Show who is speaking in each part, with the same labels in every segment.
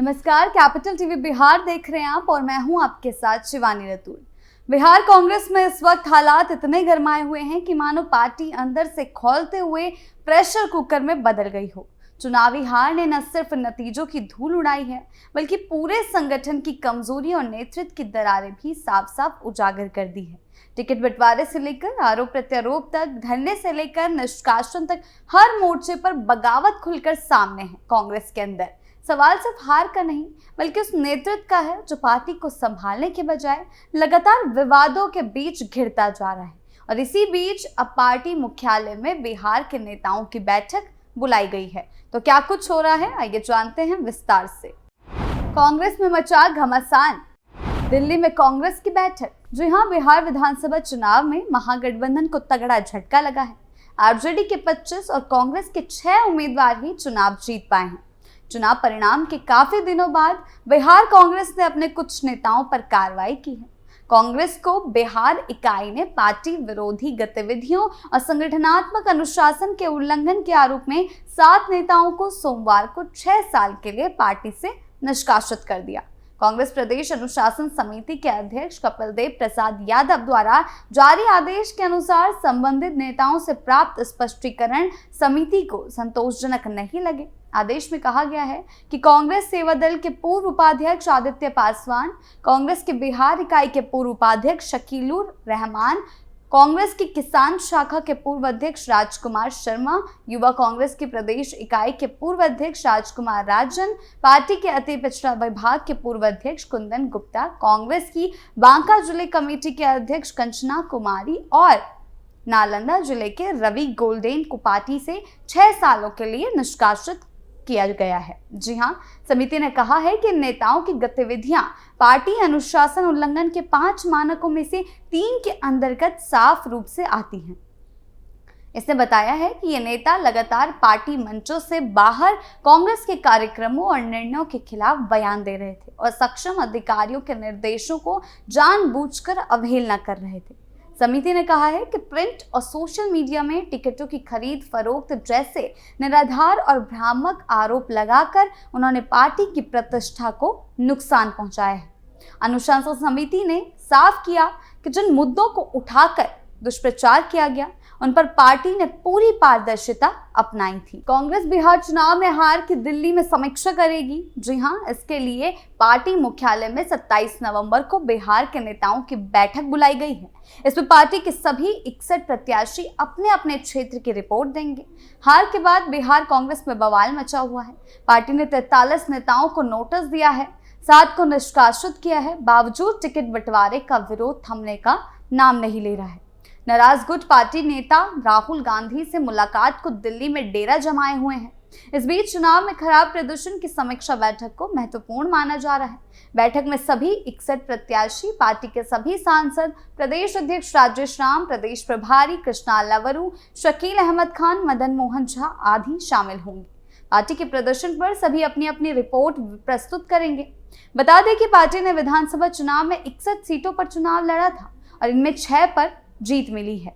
Speaker 1: नमस्कार, capital TV Bihar देख रहे हैं आप और मैं हूं आपके साथ शिवानी रतूल। बिहार कांग्रेस में इस वक्त हालात इतने गरमाए हुए हैं कि मानो पार्टी अंदर से खौलते हुए प्रेशर कुकर में बदल गई हो। चुनावी हार ने न सिर्फ नतीजों की धूल उड़ाई है, बल्कि पूरे संगठन की कमजोरी और नेतृत्व की दरारें भी साफ साफ उजागर कर दी है। टिकट बंटवारे से लेकर आरोप प्रत्यारोप तक, धरने से लेकर निष्कासन तक, हर मोर्चे पर बगावत खुलकर सामने है। कांग्रेस के अंदर सवाल सिर्फ हार का नहीं, बल्कि उस नेतृत्व का है जो पार्टी को संभालने के बजाय लगातार विवादों के बीच घिरता जा रहा है। और इसी बीच अब पार्टी मुख्यालय में बिहार के नेताओं की बैठक बुलाई गई है। तो क्या कुछ हो रहा है, आइए जानते हैं विस्तार से। कांग्रेस में मचा घमासान, दिल्ली में कांग्रेस की बैठक। जी हां, बिहार विधानसभा चुनाव में महागठबंधन को तगड़ा झटका लगा है। आरजेडी के 25 और कांग्रेस के 6 उम्मीदवार ही चुनाव जीत पाए हैं। चुनाव परिणाम के काफी दिनों बाद बिहार कांग्रेस ने अपने कुछ नेताओं पर कार्रवाई की है। कांग्रेस को बिहार इकाई ने पार्टी विरोधी गतिविधियों और संगठनात्मक अनुशासन के उल्लंघन के आरोप में 7 नेताओं को सोमवार को 6 साल के लिए पार्टी से निष्कासित कर दिया। कांग्रेस प्रदेश अनुशासन समिति के अध्यक्ष कपिल देव प्रसाद यादव द्वारा जारी आदेश के अनुसार संबंधित नेताओं से प्राप्त स्पष्टीकरण समिति को संतोषजनक नहीं लगे। आदेश में कहा गया है कि कांग्रेस सेवा दल के पूर्व उपाध्यक्ष आदित्य पासवान, कांग्रेस के बिहार इकाई के पूर्व उपाध्यक्ष शकीलुर रहमान, कांग्रेस की किसान शाखा के पूर्व अध्यक्ष राजकुमार शर्मा, युवा कांग्रेस की प्रदेश इकाई के पूर्व अध्यक्ष राजकुमार राजन, पार्टी के अति पिछड़ा विभाग के पूर्व अध्यक्ष कुंदन गुप्ता, कांग्रेस की बांका जिले कमेटी के अध्यक्ष कंचना कुमारी और नालंदा जिले के रवि गोल्डेन को पार्टी से 6 सालों के लिए निष्कासित किया गया है। जी हां, समिति ने कहा है कि नेताओं की गतिविधियां पार्टी अनुशासन उल्लंघन के 5 मानकों में से 3 के अंतर्गत साफ रूप से आती हैं। इसने बताया है कि ये नेता लगातार पार्टी मंचों से बाहर कांग्रेस के कार्यक्रमों और निर्णयों के खिलाफ बयान दे रहे थे और सक्षम अधिकारियों के निर्देशों को जानबूझकर अवहेलना कर रहे थे। समिति ने कहा है कि प्रिंट और सोशल मीडिया में टिकटों की खरीद फरोख्त जैसे निराधार और भ्रामक आरोप लगाकर उन्होंने पार्टी की प्रतिष्ठा को नुकसान पहुंचाया है। अनुशासन समिति ने साफ किया कि जिन मुद्दों को उठाकर दुष्प्रचार किया गया, उन पर पार्टी ने पूरी पारदर्शिता अपनाई थी। कांग्रेस बिहार चुनाव में हार की दिल्ली में समीक्षा करेगी। जी हां, इसके लिए पार्टी मुख्यालय में 27 नवंबर को बिहार के नेताओं की बैठक बुलाई गई है। इसमें पार्टी के सभी 61 प्रत्याशी अपने अपने क्षेत्र की रिपोर्ट देंगे। हार के बाद बिहार कांग्रेस में बवाल मचा हुआ है। पार्टी ने 43 नेताओं को नोटिस दिया है, 7 को निष्कासित किया है। बावजूद टिकट बंटवारे का विरोध थमने का नाम नहीं ले रहा है। नाराज गुट पार्टी नेता राहुल गांधी से मुलाकात को दिल्ली में डेरा जमाए हुए हैं। इस बीच चुनाव में खराब प्रदर्शन की समीक्षा बैठक को महत्वपूर्ण माना जा रहा है। बैठक में सभी 61 प्रत्याशी, पार्टी के सभी सांसद, प्रदेश अध्यक्ष राजेश राम, प्रदेश प्रभारी कृष्णा लवरू, शकील अहमद खान, मदन मोहन झा आदि शामिल होंगे। पार्टी के प्रदर्शन पर सभी अपनी अपनी रिपोर्ट प्रस्तुत करेंगे। बता दें कि पार्टी ने विधानसभा चुनाव में 61 सीटों पर चुनाव लड़ा था और इनमें 6 पर जीत मिली है।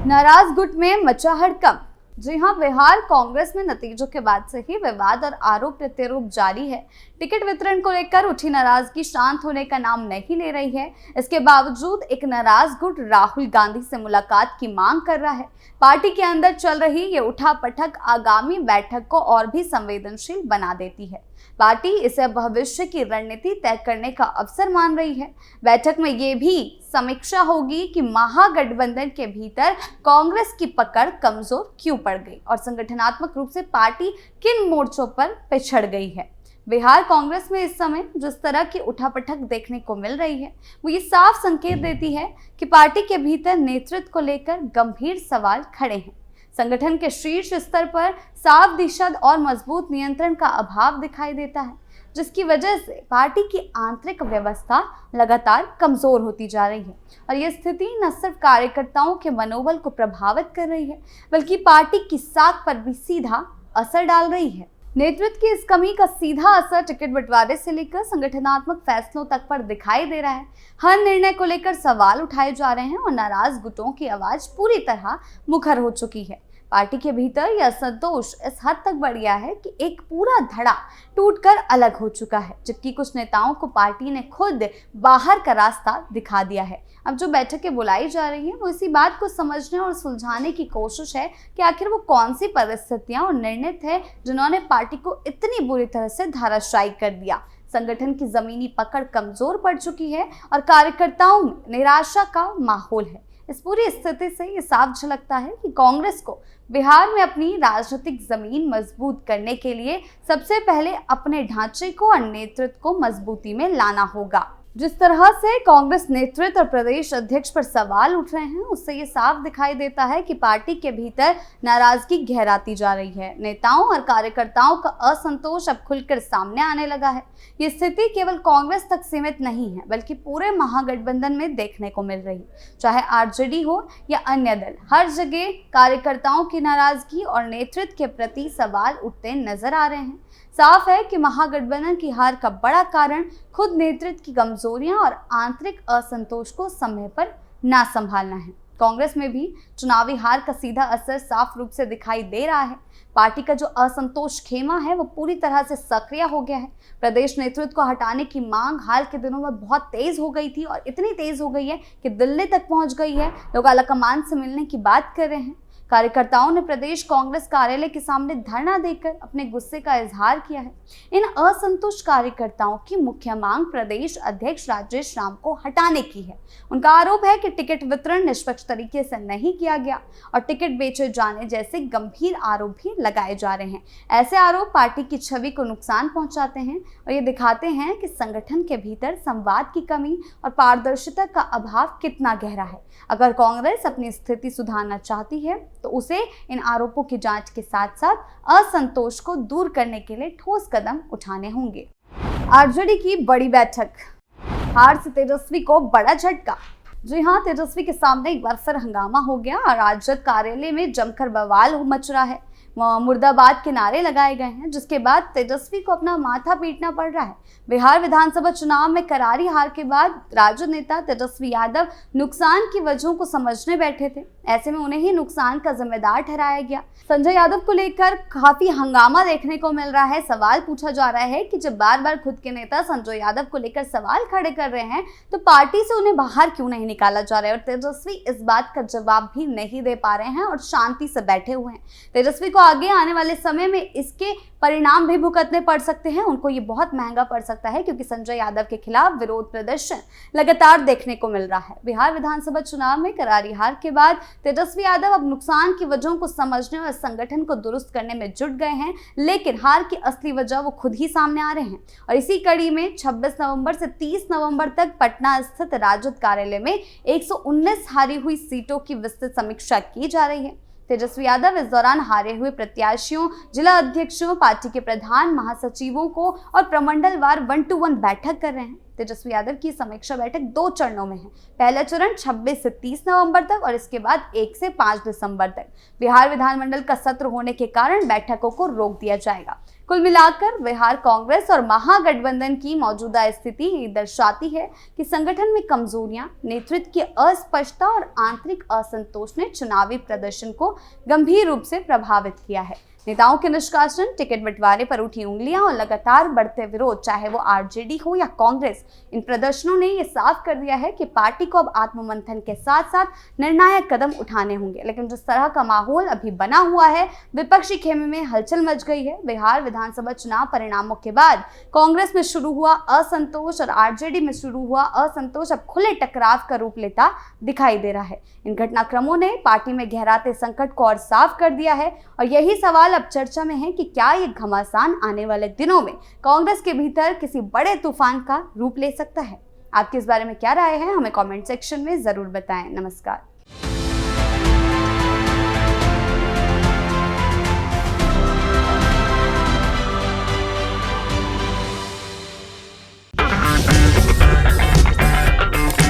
Speaker 1: नाराज गुट में मचा हड़कंप। जी हां, बिहार कांग्रेस में नतीजों के बाद से ही विवाद और आरोप प्रत्यारोप जारी है। टिकट वितरण को लेकर उठी नाराजगी शांत होने का नाम नहीं ले रही है। इसके बावजूद एक नाराज गुट राहुल गांधी से मुलाकात की मांग कर रहा है। पार्टी के अंदर चल रही ये उठापटक आगामी बैठक को और भी संवेदनशील बना देती है। पार्टी इसे भविष्य की रणनीति तय करने का अवसर मान रही है। बैठक में ये भी समीक्षा होगी कि महागठबंधन के भीतर कांग्रेस की पकड़ कमजोर क्यों पड़ गई और संगठनात्मक रूप से पार्टी किन मोर्चों पर पिछड़ गई है। बिहार कांग्रेस में इस समय जिस तरह की उठापटक देखने को मिल रही है, वो ये साफ संकेत देती है कि पार्टी के भीतर नेतृत्व को लेकर गंभीर सवाल खड़े हैं। संगठन के शीर्ष स्तर पर साफ दिशा और मजबूत नियंत्रण का अभाव दिखाई देता है, जिसकी वजह से पार्टी की आंतरिक व्यवस्था लगातार कमजोर होती जा रही है। और यह स्थिति न सिर्फ कार्यकर्ताओं के मनोबल को प्रभावित कर रही है, बल्कि पार्टी की साख पर भी सीधा असर डाल रही है। नेतृत्व की इस कमी का सीधा असर टिकट बंटवारे से लेकर संगठनात्मक फैसलों तक पर दिखाई दे रहा है। हर निर्णय को लेकर सवाल उठाए जा रहे हैं और नाराज गुटों की आवाज पूरी तरह मुखर हो चुकी है। पार्टी के भीतर यह असंतोष इस हद तक बढ़ गया है कि एक पूरा धड़ा टूटकर अलग हो चुका है, जबकि कुछ नेताओं को पार्टी ने खुद बाहर का रास्ता दिखा दिया है। अब जो बैठकें बुलाई जा रही हैं वो इसी बात को समझने और सुलझाने की कोशिश है कि आखिर वो कौन सी परिस्थितियां और निर्णय थे जिन्होंने पार्टी को इतनी बुरी तरह से धराशायी कर दिया। संगठन की जमीनी पकड़ कमजोर पड़ चुकी है और कार्यकर्ताओं में निराशा का माहौल है। इस पूरी स्थिति से ये साफ झलकता है कि कांग्रेस को बिहार में अपनी राजनीतिक जमीन मजबूत करने के लिए सबसे पहले अपने ढांचे को और नेतृत्व को मजबूती में लाना होगा। जिस तरह से कांग्रेस नेतृत्व और प्रदेश अध्यक्ष पर सवाल उठ रहे हैं, उससे ये साफ दिखाई देता है कि पार्टी के भीतर नाराजगी गहराती जा रही है। नेताओं और कार्यकर्ताओं का असंतोष अब खुलकर सामने आने लगा है। ये स्थिति केवल कांग्रेस तक सीमित नहीं है, बल्कि पूरे महागठबंधन में देखने को मिल रही है। चाहे आरजेडी हो या अन्य दल, हर जगह कार्यकर्ताओं की नाराजगी और नेतृत्व के प्रति सवाल उठते नजर आ रहे हैं। साफ है कि महागठबंधन की हार का बड़ा कारण खुद नेतृत्व की कमजोरियां और आंतरिक असंतोष को समय पर ना संभालना है। कांग्रेस में भी चुनावी हार का सीधा असर साफ रूप से दिखाई दे रहा है। पार्टी का जो असंतोष खेमा है वो पूरी तरह से सक्रिय हो गया है। प्रदेश नेतृत्व को हटाने की मांग हाल के दिनों में बहुत तेज हो गई थी और इतनी तेज हो गई है कि दिल्ली तक पहुंच गई है। लोग आलाकमान से मिलने की बात कर रहे हैं। कार्यकर्ताओं ने प्रदेश कांग्रेस कार्यालय के सामने धरना देकर अपने गुस्से का इजहार किया है। इन असंतुष्ट कार्यकर्ताओं की मुख्य मांग प्रदेश अध्यक्ष राजेश राम को हटाने की है। उनका आरोप है कि टिकट वितरण निष्पक्ष तरीके से नहीं किया गया और टिकट बेचे जाने जैसे गंभीर आरोप भी लगाए जा रहे हैं। ऐसे आरोप पार्टी की छवि को नुकसान पहुंचाते हैं और ये दिखाते हैं कि संगठन के भीतर संवाद की कमी और पारदर्शिता का अभाव कितना गहरा है। अगर कांग्रेस अपनी स्थिति सुधारना चाहती है तो उसे इन आरोपों की जांच के साथ साथ असंतोष को दूर करने के लिए ठोस कदम उठाने होंगे। आरजेडी की बड़ी बैठक, हार से तेजस्वी को बड़ा झटका। जी हां, तेजस्वी के सामने एक बार फिर हंगामा हो गया और राजद कार्यालय में जमकर बवाल मच रहा है। मुर्दाबाद के नारे लगाए गए हैं, जिसके बाद तेजस्वी को अपना माथा पीटना पड़ रहा है। बिहार विधानसभा चुनाव में करारी हार के बाद राजद नेता तेजस्वी यादव नुकसान की वजहों को समझने बैठे थे। ऐसे में उन्हें ही नुकसान का जिम्मेदार ठहराया गया। संजय यादव को लेकर काफी हंगामा देखने को मिल रहा है। सवाल पूछा जा रहा है कि जब बार बार खुद के नेता संजय यादव को लेकर सवाल खड़े कर रहे हैं तो पार्टी से उन्हें बाहर क्यों नहीं निकाला जा रहा है। और तेजस्वी इस बात का जवाब भी नहीं दे पा रहे हैं और शांति से बैठे हुए हैं। तेजस्वी को आगे आने वाले समय में इसके परिणाम भी भुगतने पड़ सकते हैं। उनको ये बहुत महंगा पड़ सकता है, क्योंकि संजय यादव के खिलाफ विरोध प्रदर्शन लगातार देखने को मिल रहा है। बिहार विधानसभा चुनाव में करारी हार के बाद तेजस्वी यादव अब नुकसान की वजहों को समझने और संगठन को दुरुस्त करने में जुट गए हैं, लेकिन हार की असली वजह वो खुद ही सामने आ रहे हैं। और इसी कड़ी में 26 नवंबर से 30 नवंबर तक पटना स्थित राजद कार्यालय में 119 हारी हुई सीटों की विस्तृत समीक्षा की जा रही है। तेजस्वी यादव इस दौरान हारे हुए प्रत्याशियों, जिला अध्यक्षों, पार्टी के प्रधान महासचिवों को और प्रमंडलवार 1-to-1 बैठक कर रहे हैं। तेजस्वी यादव की समीक्षा बैठक 2 चरणों में है। पहला चरण 26 से 30 नवंबर तक और इसके बाद 1 से 5 दिसंबर तक। बिहार विधानमंडल का सत्र होने के कारण बैठकों को रोक दिया जाएगा। कुल मिलाकर बिहार कांग्रेस और महागठबंधन की मौजूदा स्थिति ये दर्शाती है कि संगठन में कमजोरियां, नेतृत्व की अस्पष्टता और आंतरिक असंतोष ने चुनावी प्रदर्शन को गंभीर रूप से प्रभावित किया है। नेताओं के निष्कासन, टिकट बंटवारे पर उठी उंगलियां और लगातार बढ़ते विरोध, चाहे वो आरजेडी हो या कांग्रेस, इन प्रदर्शनों ने ये साफ कर दिया है कि पार्टी को अब आत्ममंथन के साथ साथ निर्णायक कदम उठाने होंगे। लेकिन जिस तरह का माहौल अभी बना हुआ है, विपक्षी खेमे में हलचल मच गई है। बिहार विधानसभा चुनाव परिणामों के बाद कांग्रेस में शुरू हुआ असंतोष और आरजेडी में शुरू हुआ असंतोष अब खुले टकराव का रूप लेता दिखाई दे रहा है। इन घटनाक्रमों ने पार्टी में गहराते संकट को और साफ कर दिया है और यही सवाल अब चर्चा में है कि क्या ये घमासान आने वाले दिनों में कांग्रेस के भीतर किसी बड़े तूफान का रूप ले सकता है। आपकी इस बारे में क्या राय है, हमें कमेंट सेक्शन में जरूर बताएं। नमस्कार।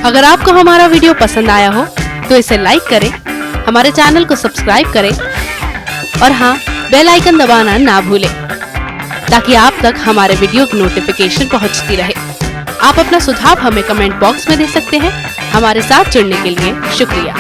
Speaker 2: अगर आपको हमारा वीडियो पसंद आया हो तो इसे लाइक करें, हमारे चैनल को सब्सक्राइब करें और हाँ, बेल आइकन दबाना ना भूलें ताकि आप तक हमारे वीडियो की नोटिफिकेशन पहुंचती रहे। आप अपना सुझाव हमें कमेंट बॉक्स में दे सकते हैं। हमारे साथ जुड़ने के लिए शुक्रिया।